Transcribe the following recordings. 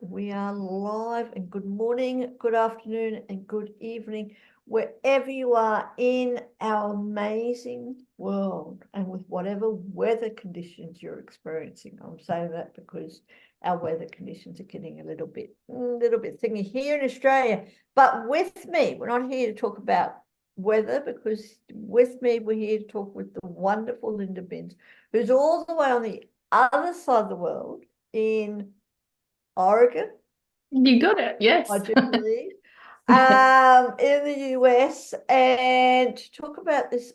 We are live, and good morning, good afternoon, and good evening, wherever you are in our amazing world and with whatever weather conditions you're experiencing. I'm saying that because our weather conditions are getting a little bit thingy here in Australia. But with me, we're not here to talk about weather, because with me, we're here to talk with the wonderful Linda Binns, who's all the way on the other side of the world in Oregon. You got it, yes. I do believe, in the US, and to talk about this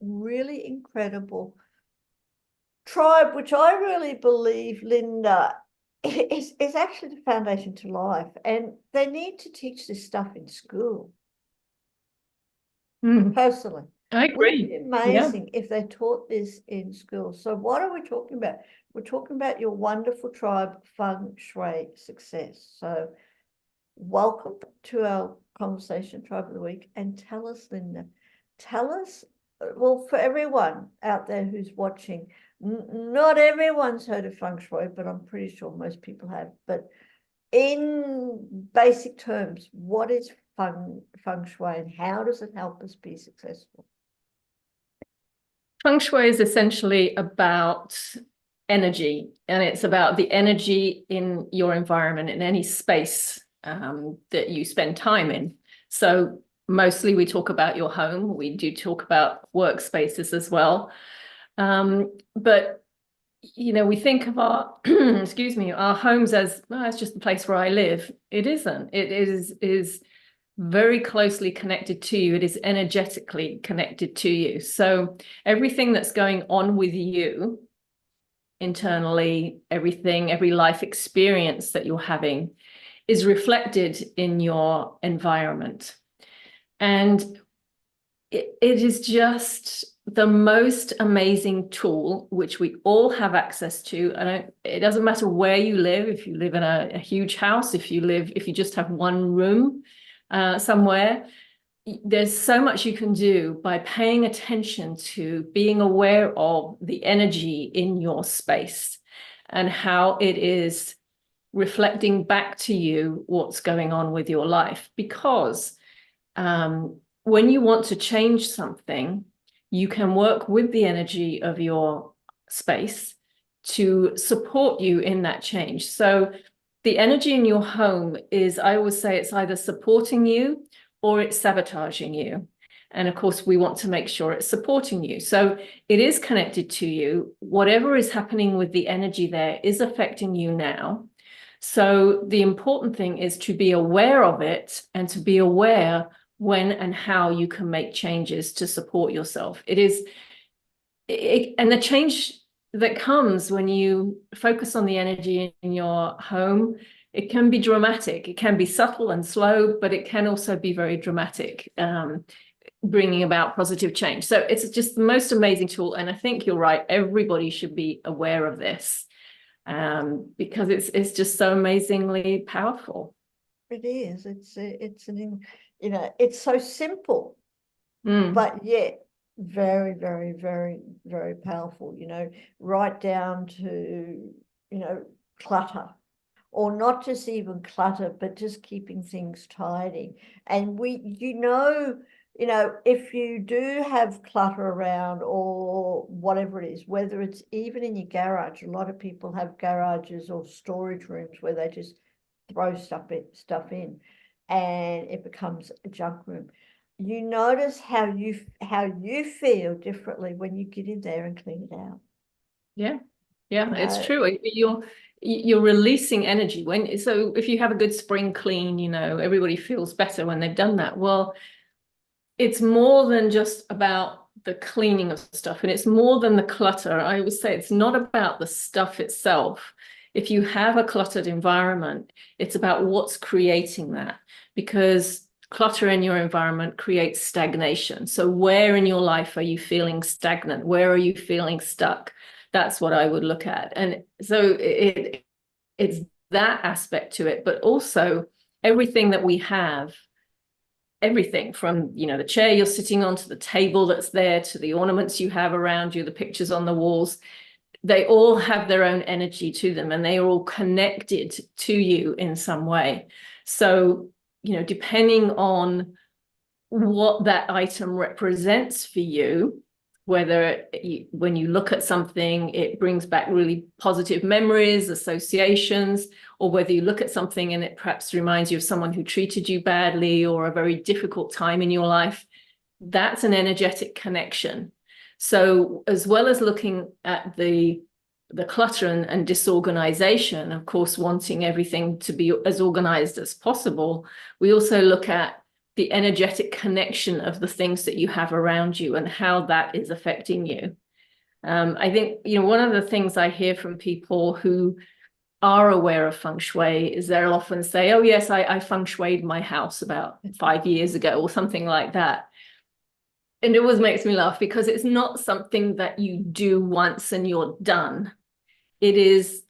really incredible tribe, which I really believe, Linda, is actually the foundation to life. And they need to teach this stuff in school. Personally, I wouldn't it agree. be amazing if they taught this in school? So what are we talking about? We're talking about your wonderful tribe, Feng Shui Success. So welcome to our conversation, Tribe of the Week. And tell us, Linda, well, for everyone out there who's watching, not everyone's heard of Feng Shui, but I'm pretty sure most people have. But in basic terms, what is Feng Shui and how does it help us be successful? Feng Shui is essentially about energy, and it's about the energy in your environment, in any space that you spend time in. So mostly we talk about your home. We do talk about workspaces as well. But we think of our, excuse me, our homes as, oh, it's just the place where I live. It isn't. It is very closely connected to you. It is energetically connected to you. So everything that's going on with you internally, every life experience that you're having is reflected in your environment. And it is just the most amazing tool, which we all have access to. And it doesn't matter where you live, if you live in a huge house, if you just have one room somewhere, there's so much you can do by paying attention to being aware of the energy in your space and how it is reflecting back to you what's going on with your life. Because when you want to change something, you can work with the energy of your space to support you in that change. So the energy in your home is, I always say, it's either supporting you or it's sabotaging you. And of course, we want to make sure it's supporting you. So it is connected to you. Whatever is happening with the energy there is affecting you now. So the important thing is to be aware of it and to be aware when and how you can make changes to support yourself. And the change that comes when you focus on the energy in your home, it can be dramatic. It can be subtle and slow, but it can also be very dramatic, bringing about positive change. So it's just the most amazing tool. And I think you're right. Everybody should be aware of this, because it's just so amazingly powerful. It is. It's so simple, but yet very, very, very, very powerful, right down to, clutter, or not just even clutter, but just keeping things tidy. And if you do have clutter around or whatever it is, whether it's even in your garage, a lot of people have garages or storage rooms where they just throw stuff in and it becomes a junk room. You notice how you feel differently when you get in there and clean it out. Yeah, it's true. You're releasing energy so if you have a good spring clean, everybody feels better when they've done that. Well, it's more than just about the cleaning of stuff, and it's more than the clutter. I always say it's not about the stuff itself. If you have a cluttered environment, it's about what's creating that, because clutter in your environment creates stagnation. So where in your life are you feeling stagnant? Where are you feeling stuck? That's what I would look at. And so it's that aspect to it, but also everything that we have, everything from, the chair you're sitting on, to the table that's there, to the ornaments you have around you, the pictures on the walls, they all have their own energy to them, and they are all connected to you in some way. So, depending on what that item represents for you, whether when you look at something, it brings back really positive memories, associations, or whether you look at something and it perhaps reminds you of someone who treated you badly or a very difficult time in your life, that's an energetic connection. So as well as looking at the clutter and disorganization, of course, wanting everything to be as organized as possible, we also look at the energetic connection of the things that you have around you and how that is affecting you. I think, one of the things I hear from people who are aware of Feng Shui is they'll often say, oh, yes, I Feng Shuied my house about 5 years ago or something like that. And it always makes me laugh because it's not something that you do once and you're done. It's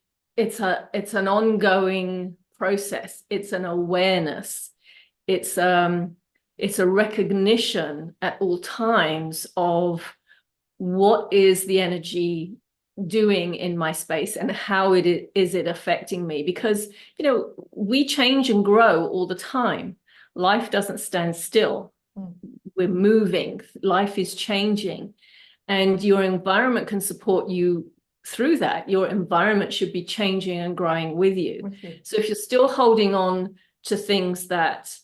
an ongoing process. It's an awareness. It's a recognition at all times of what is the energy doing in my space and how is it affecting me, because we change and grow all the time. Life doesn't stand still. We're moving, life is changing, and your environment can support you through that. Your environment should be changing and growing with you. So if you're still holding on to things that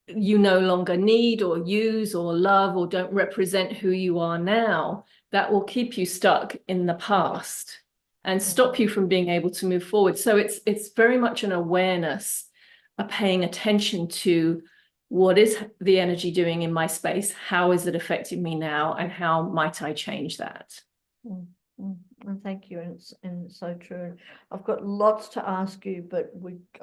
you no longer need or use or love or don't represent who you are now, that will keep you stuck in the past and stop you from being able to move forward. So it's very much an awareness, a paying attention to what is the energy doing in my space, how is it affecting me now, and how might I change that? And thank you, and it's so true. I've got lots to ask you, but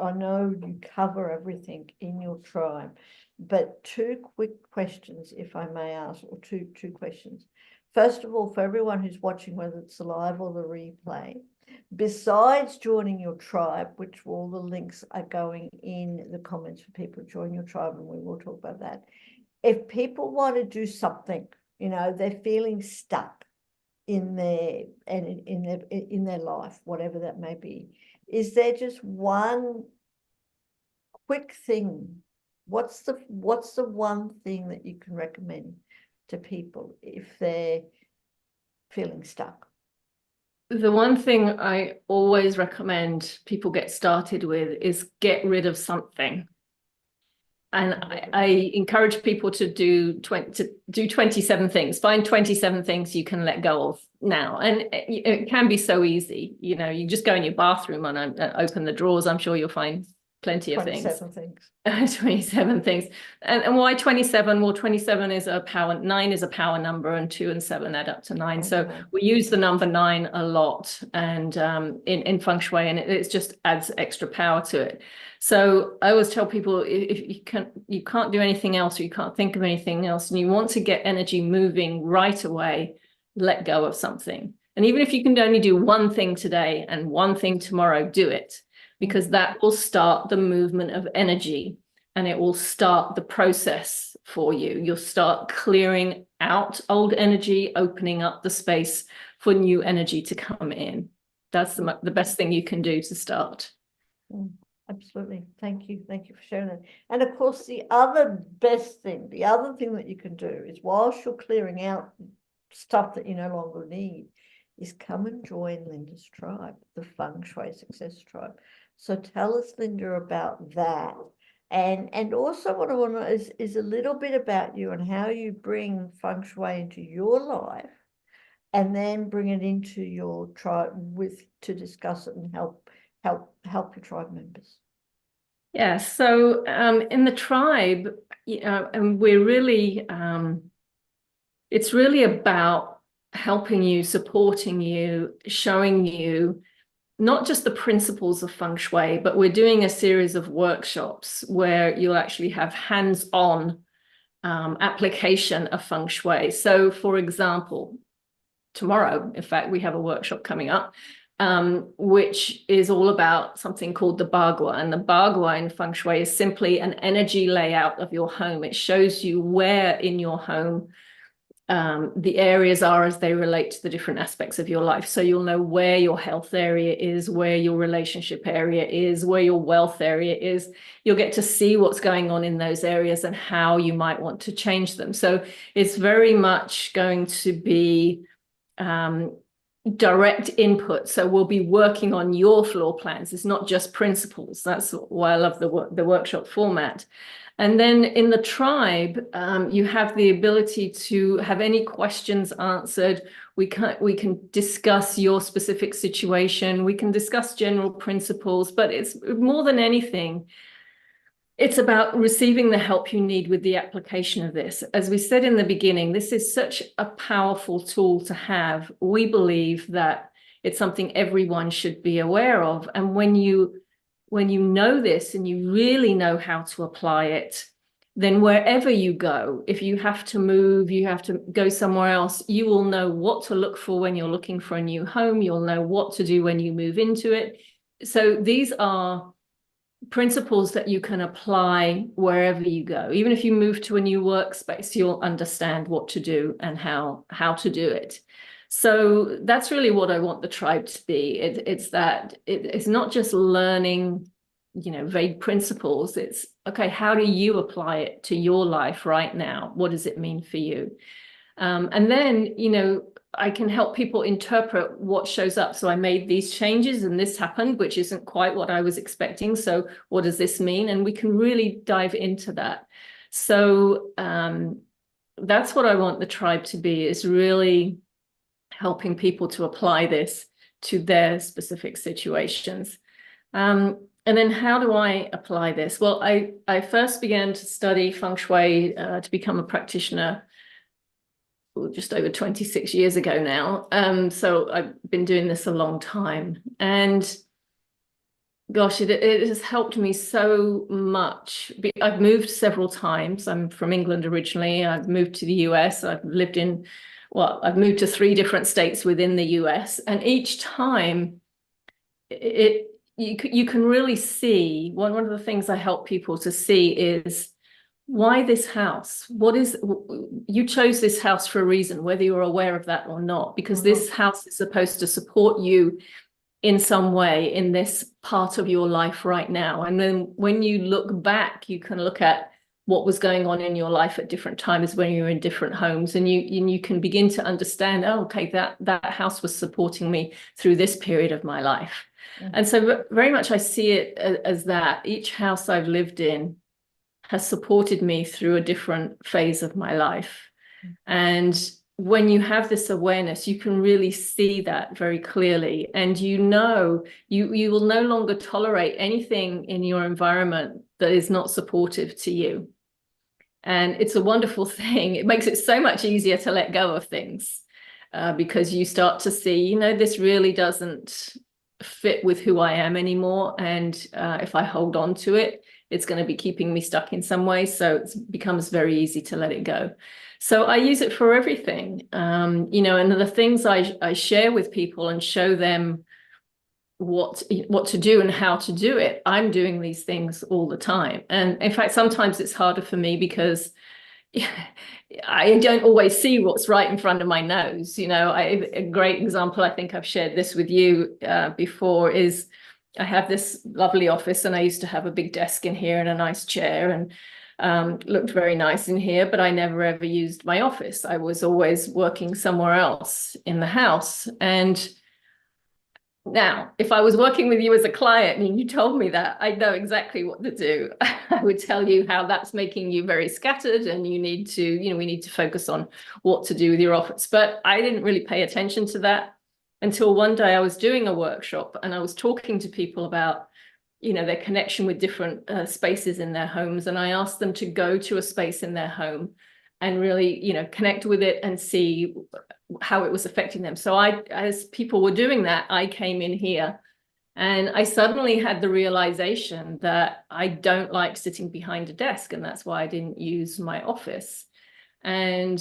I know you cover everything in your tribe. But 2 quick questions, if I may ask, or two questions. First of all, for everyone who's watching, whether it's the live or the replay, besides joining your tribe, which all the links are going in the comments for people to join your tribe, and we will talk about that. If people want to do something, they're feeling stuck in their life, whatever that may be, is there just one quick thing? What's the one thing that you can recommend to people if they're feeling stuck? The one thing I always recommend people get started with is get rid of something. And I encourage people to do 27 things. Find 27 things you can let go of now. And it can be so easy. You just go in your bathroom and open the drawers. I'm sure you'll find plenty of 27 things. 27 things. And why 27? Well, 27 is a power, 9 is a power number, and 2 and 7 add up to 9. So we use the number 9 a lot, and in Feng Shui, and it just adds extra power to it. So I always tell people, if you can't do anything else, or you can't think of anything else, and you want to get energy moving right away, let go of something. And even if you can only do one thing today and one thing tomorrow, do it. Because that will start the movement of energy, and it will start the process for you. You'll start clearing out old energy, opening up the space for new energy to come in. That's the best thing you can do to start. Absolutely. Thank you. Thank you for sharing that. And of course, the other thing that you can do is, whilst you're clearing out stuff that you no longer need, is come and join Linda's tribe, the Feng Shui Success Tribe. So tell us, Linda, about that. And also what I want to know is a little bit about you and how you bring Feng Shui into your life, and then bring it into your tribe to discuss it and help your tribe members. Yeah, so in the tribe, and we're really, it's really about helping you, supporting you, showing you not just the principles of Feng Shui, but we're doing a series of workshops where you'll actually have hands-on application of Feng Shui. So, for example, tomorrow, in fact, we have a workshop coming up, which is all about something called the Bagua. And the Bagua in Feng Shui is simply an energy layout of your home. It shows you where in your home the areas are as they relate to the different aspects of your life. So you'll know where your health area is, where your relationship area is, where your wealth area is. You'll get to see what's going on in those areas and how you might want to change them. So it's very much going to be direct input. So we'll be working on your floor plans. It's not just principles. That's why I love the workshop format. And then in the tribe, you have the ability to have any questions answered. We can discuss your specific situation. We can discuss general principles, but it's more than anything, it's about receiving the help you need with the application of this. As we said in the beginning, this is such a powerful tool to have. We believe that it's something everyone should be aware of. And when you know this and you really know how to apply it, then wherever you go, if you have to move, you have to go somewhere else, you will know what to look for when you're looking for a new home. You'll know what to do when you move into it. So these are principles that you can apply wherever you go. Even if you move to a new workspace, you'll understand what to do and how to do it. So that's really what I want the tribe to be. It's that it's not just learning, vague principles. It's, okay, how do you apply it to your life right now? What does it mean for you? And then, I can help people interpret what shows up. So I made these changes and this happened, which isn't quite what I was expecting. So what does this mean? And we can really dive into that. So that's what I want the tribe to be, is really helping people to apply this to their specific situations. And then how do I apply this? Well, I first began to study Feng Shui to become a practitioner just over 26 years ago now. So I've been doing this a long time. And gosh, it has helped me so much. I've moved several times. I'm from England originally. I've moved to the US. I've moved to 3 different states within the US. And each time you can really see, one of the things I help people to see is, why this house? You chose this house for a reason, whether you're aware of that or not, because this house is supposed to support you in some way in this part of your life right now. And then when you look back, you can look at what was going on in your life at different times when you're in different homes, and you can begin to understand, oh, okay, that house was supporting me through this period of my life. And so very much I see it as that each house I've lived in has supported me through a different phase of my life. And when you have this awareness, you can really see that very clearly. And you will no longer tolerate anything in your environment that is not supportive to you. And it's a wonderful thing. It makes it so much easier to let go of things because you start to see, this really doesn't fit with who I am anymore. And if I hold on to it, it's going to be keeping me stuck in some way. So it becomes very easy to let it go. So I use it for everything, and the things I share with people and show them what to do and how to do it. I'm doing these things all the time. And in fact, sometimes it's harder for me because I don't always see what's right in front of my nose. A great example, I think I've shared this with you before, is I have this lovely office, and I used to have a big desk in here and a nice chair, and looked very nice in here, but I never ever used my office. I was always working somewhere else in the house. And now, if I was working with you as a client and you told me that, I know exactly what to do. I would tell you how that's making you very scattered, and we need to focus on what to do with your office. But I didn't really pay attention to that until one day I was doing a workshop and I was talking to people about, their connection with different spaces in their homes. And I asked them to go to a space in their home and really, connect with it and see how it was affecting them. So as people were doing that, I came in here and I suddenly had the realization that I don't like sitting behind a desk, and that's why I didn't use my office. And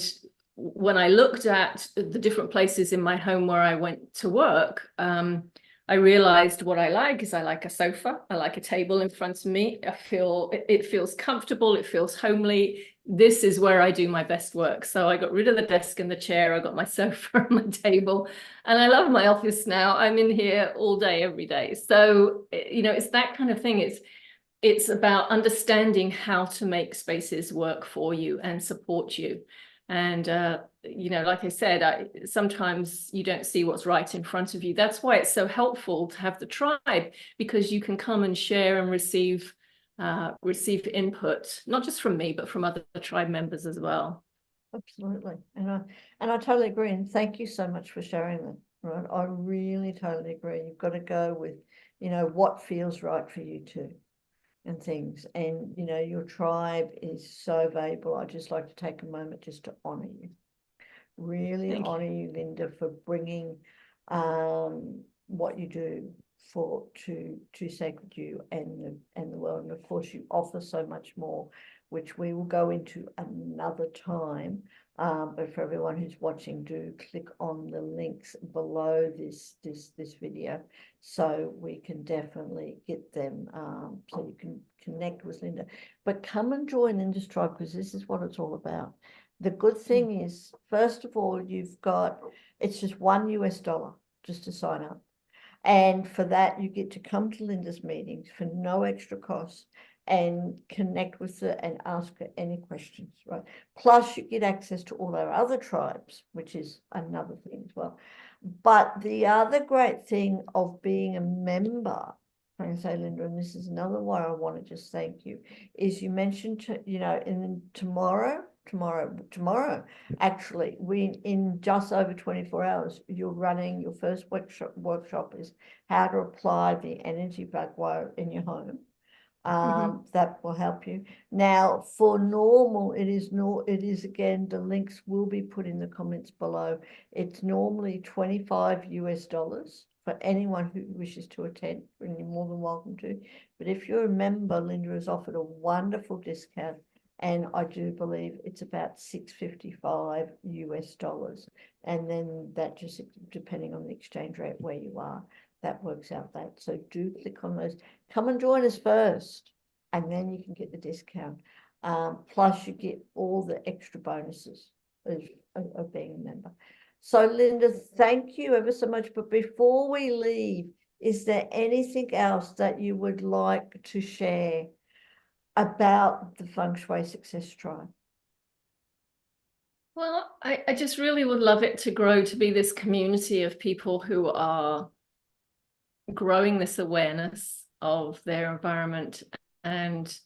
when I looked at the different places in my home where I went to work, I realized what I like is I like a sofa. I like a table in front of me. It feels comfortable. It feels homely. this is where I do my best work. So I got rid of the desk and the chair. I got my sofa and my table, and I love my office now. I'm in here all day, every day. So, you know, it's that kind of thing. It's about understanding how to make spaces work for you and support you. And, you know, like I said, sometimes you don't see what's right in front of you. That's why it's so helpful to have the tribe, because you can come and share and receive input, not just from me, but from other tribe members as well. Absolutely. And I totally agree. And thank you so much for sharing that. Right. I really totally agree. You've got to go with, you know, what feels right for you too, and things. And, you know, your tribe is so valuable. I'd just like to take a moment just to honor you. Really honor you, Linda, for bringing what you do to Sacred You and the world. And of course, you offer so much more, which we will go into another time. But for everyone who's watching, do click on the links below this video, so we can definitely get them, so you can connect with Linda. But come and join Linda's tribe, because this is what it's all about. The good thing is, first of all, it's just $1 just to sign up. And for that, you get to come to Linda's meetings for no extra cost and connect with her and ask her any questions, right? Plus, you get access to all our other tribes, which is another thing as well. But the other great thing of being a member, I can say, Linda, and this is another why I want to just thank you, is you mentioned, you know, tomorrow, actually, in just over 24 hours, you're running your first workshop is how to apply the energy bug wire in your home. That will help you. Now, for normal, it is again, the links will be put in the comments below. It's normally $25 for anyone who wishes to attend, and you're more than welcome to. But if you're a member, Linda has offered a wonderful discount, and I do believe it's about $655, and then that just depending on the exchange rate where you are, that works out that. So do click on those. Come and join us first, and then you can get the discount. Plus you get all the extra bonuses of being a member. So Linda, thank you ever so much. But before we leave, is there anything else that you would like to share about the Feng Shui Success Tribe? Well, I just really would love it to grow to be this community of people who are growing this awareness of their environment and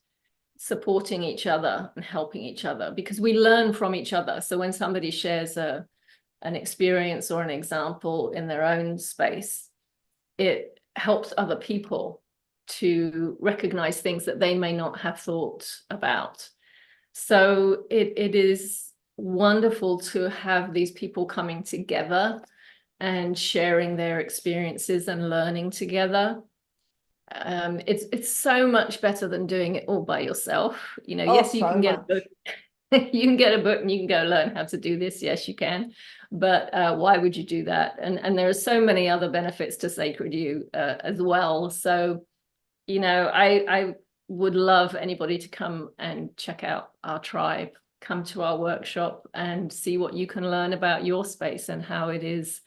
supporting each other and helping each other, because we learn from each other. So when somebody shares an experience or an example in their own space, it helps other people to recognize things that they may not have thought about. So it is wonderful to have these people coming together and sharing their experiences and learning together. It's so much better than doing it all by yourself. You know, yes, you can get a book. You can get a book and you can go learn how to do this. Yes, you can. But why would you do that? And there are so many other benefits to Sacred You as well. So, you know, I would love anybody to come and check out our tribe, come to our workshop and see what you can learn about your space and how it is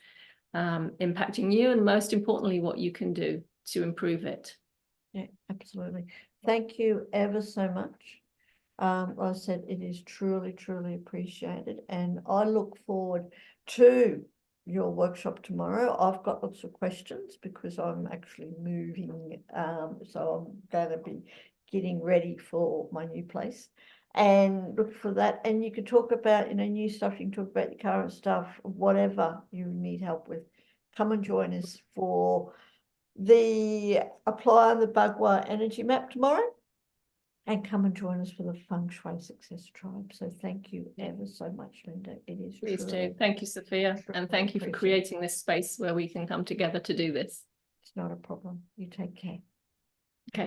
impacting you, and most importantly, what you can do to improve it. Yeah, absolutely. Thank you ever so much. Like I said, it is truly, truly appreciated. And I look forward to your workshop tomorrow. I've got lots of questions because I'm actually moving. So I'm going to be getting ready for my new place, and look for that. And you can talk about, you know, new stuff. You can talk about your current stuff, whatever you need help with. Come and join us for the Apply the Bugwire Energy Map tomorrow. And come and join us for the Feng Shui Success Tribe. So thank you ever so much, Linda. It is Please truly, do. Thank you, Sophia. And thank you for creating this space where we can come together to do this. it's not a problem. You take care.